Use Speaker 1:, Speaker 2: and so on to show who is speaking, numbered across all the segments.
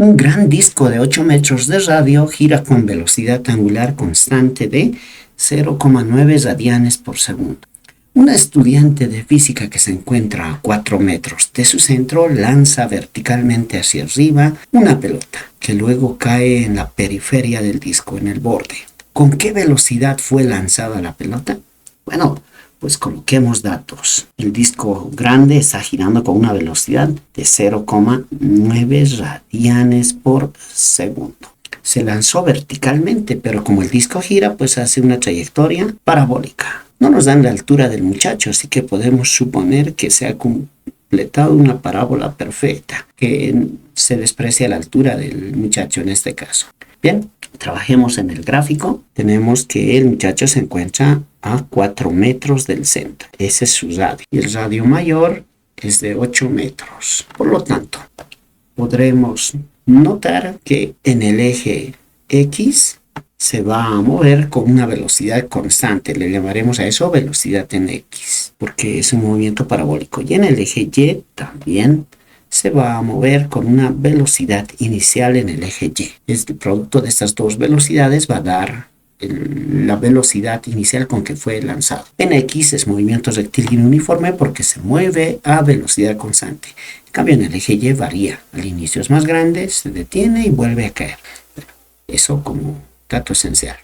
Speaker 1: Un gran disco de 8 metros de radio gira con velocidad angular constante de 0,9 radianes por segundo. Una estudiante de física que se encuentra a 4 metros de su centro lanza verticalmente hacia arriba una pelota que luego cae en la periferia del disco, en el borde. ¿Con qué velocidad fue lanzada la pelota? Bueno, pues coloquemos datos. El disco grande está girando con una velocidad de 0,9 radianes por segundo. Se lanzó verticalmente, pero como el disco gira, pues hace una trayectoria parabólica. No nos dan la altura del muchacho, así que podemos suponer que se ha completado una parábola perfecta, que se desprecia la altura del muchacho en este caso. Bien, trabajemos en el gráfico. Tenemos que el muchacho se encuentra a 4 metros del centro. Ese es su radio. Y el radio mayor es de 8 metros. Por lo tanto, podremos notar que en el eje X se va a mover con una velocidad constante. Le llamaremos a eso velocidad en X, porque es un movimiento parabólico. Y en el eje Y también se va a mover con una velocidad inicial en el eje Y. El producto de estas dos velocidades va a dar la velocidad inicial con que fue lanzado. En X es movimiento rectilíneo uniforme porque se mueve a velocidad constante. En cambio, en el eje Y varía. Al inicio es más grande, se detiene y vuelve a caer. Eso como dato esencial.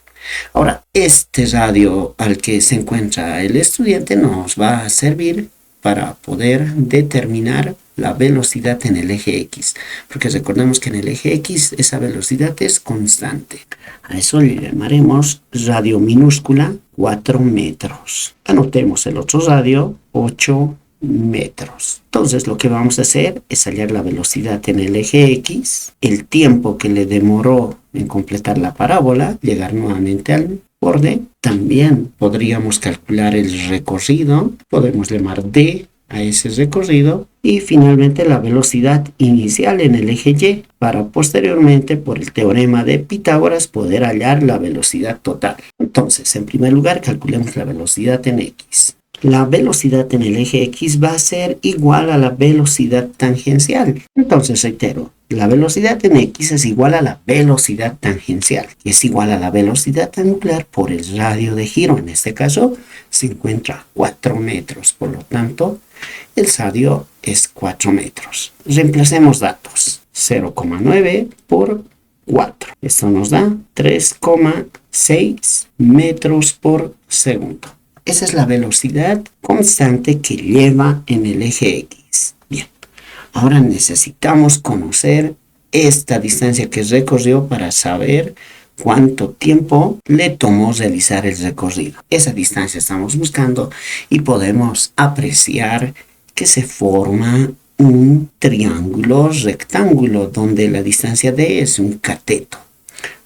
Speaker 1: Ahora, este radio al que se encuentra el estudiante nos va a servir para poder determinar la velocidad en el eje X, porque recordemos que en el eje X esa velocidad es constante. A eso le llamaremos radio minúscula 4 metros. Anotemos el otro radio 8 metros. Entonces lo que vamos a hacer es hallar la velocidad en el eje X, el tiempo que le demoró en completar la parábola, llegar nuevamente al borde. También podríamos calcular el recorrido, podemos llamar D a ese recorrido, y finalmente la velocidad inicial en el eje Y, para posteriormente, por el teorema de Pitágoras, poder hallar la velocidad total. Entonces, en primer lugar, calculemos la velocidad en X. La velocidad en el eje X va a ser igual a la velocidad tangencial. Entonces, reitero, la velocidad en X es igual a la velocidad tangencial, que es igual a la velocidad angular por el radio de giro. En este caso, se encuentra a 4 metros. Por lo tanto, el radio es 4 metros. Reemplacemos datos. 0,9 por 4. Esto nos da 3,6 metros por segundo. Esa es la velocidad constante que lleva en el eje X. Bien, ahora necesitamos conocer esta distancia que recorrió para saber cuánto tiempo le tomó realizar el recorrido. Esa distancia estamos buscando y podemos apreciar que se forma un triángulo rectángulo donde la distancia D es un cateto.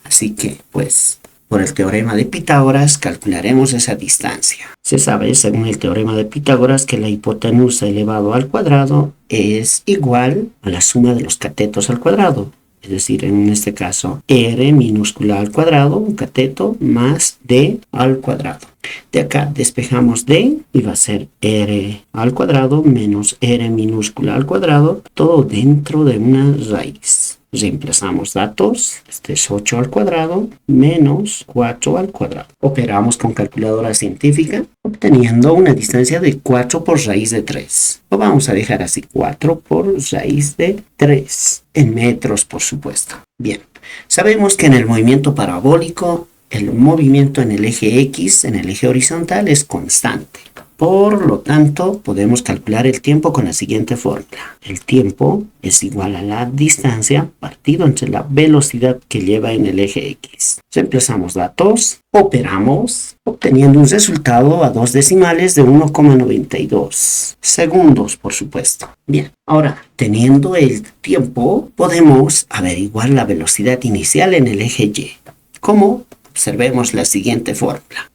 Speaker 1: Así que, pues, por el teorema de Pitágoras calcularemos esa distancia. Se sabe, según el teorema de Pitágoras, que la hipotenusa elevado al cuadrado es igual a la suma de los catetos al cuadrado. Es decir, en este caso, R minúscula al cuadrado, un cateto, más D al cuadrado. De acá despejamos D y va a ser R al cuadrado menos R minúscula al cuadrado, todo dentro de una raíz. Reemplazamos datos, este es 8 al cuadrado menos 4 al cuadrado. Operamos con calculadora científica, obteniendo una distancia de 4 por raíz de 3. Lo vamos a dejar así, 4 por raíz de 3, en metros por supuesto. Bien, sabemos que en el movimiento parabólico, el movimiento en el eje X, en el eje horizontal, es constante. Por lo tanto, podemos calcular el tiempo con la siguiente fórmula. El tiempo es igual a la distancia partido entre la velocidad que lleva en el eje X. Reemplazamos datos, operamos, obteniendo un resultado a 2 decimales de 1,92 segundos, por supuesto. Bien, ahora, teniendo el tiempo, podemos averiguar la velocidad inicial en el eje Y. ¿Cómo? Observemos la siguiente fórmula.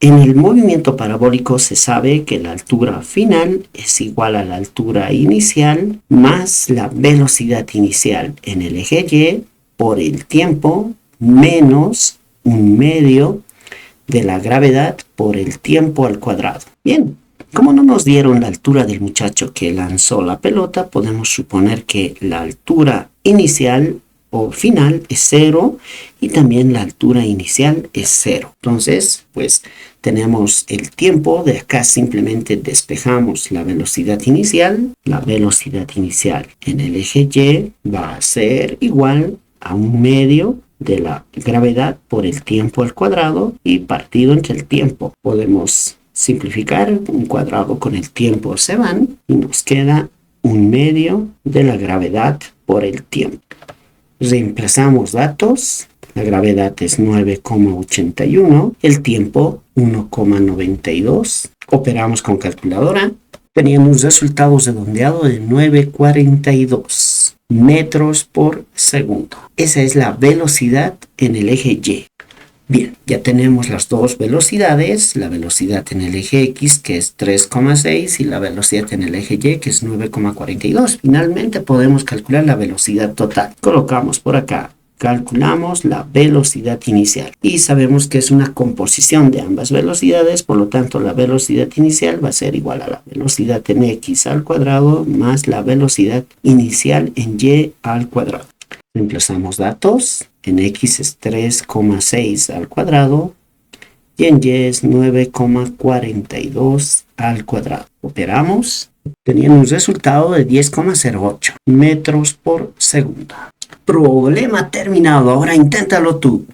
Speaker 1: En el movimiento parabólico se sabe que la altura final es igual a la altura inicial más la velocidad inicial en el eje Y por el tiempo menos un medio de la gravedad por el tiempo al cuadrado. Bien, como no nos dieron la altura del muchacho que lanzó la pelota, podemos suponer que la altura inicial tiempo final es 0 y también la altura inicial es 0. Entonces, pues tenemos el tiempo. De acá simplemente despejamos la velocidad inicial. La velocidad inicial en el eje Y va a ser igual a 1/2 de la gravedad por el tiempo al cuadrado y partido entre el tiempo. Podemos simplificar, un cuadrado con el tiempo se van y nos queda 1/2 de la gravedad por el tiempo. Reemplazamos datos. La gravedad es 9,81, el tiempo 1,92. Operamos con calculadora. Teníamos resultados redondeados de 9,42 metros por segundo. Esa es la velocidad en el eje Y. Bien, ya tenemos las dos velocidades, la velocidad en el eje X que es 3,6 y la velocidad en el eje Y que es 9,42. Finalmente podemos calcular la velocidad total. Colocamos por acá, calculamos la velocidad inicial y sabemos que es una composición de ambas velocidades, por lo tanto la velocidad inicial va a ser igual a la velocidad en X al cuadrado más la velocidad inicial en Y al cuadrado. Reemplazamos datos. En X es 3,6 al cuadrado y en Y es 9,42 al cuadrado. Operamos. Teníamos un resultado de 10,08 metros por segundo. Problema terminado. Ahora inténtalo tú.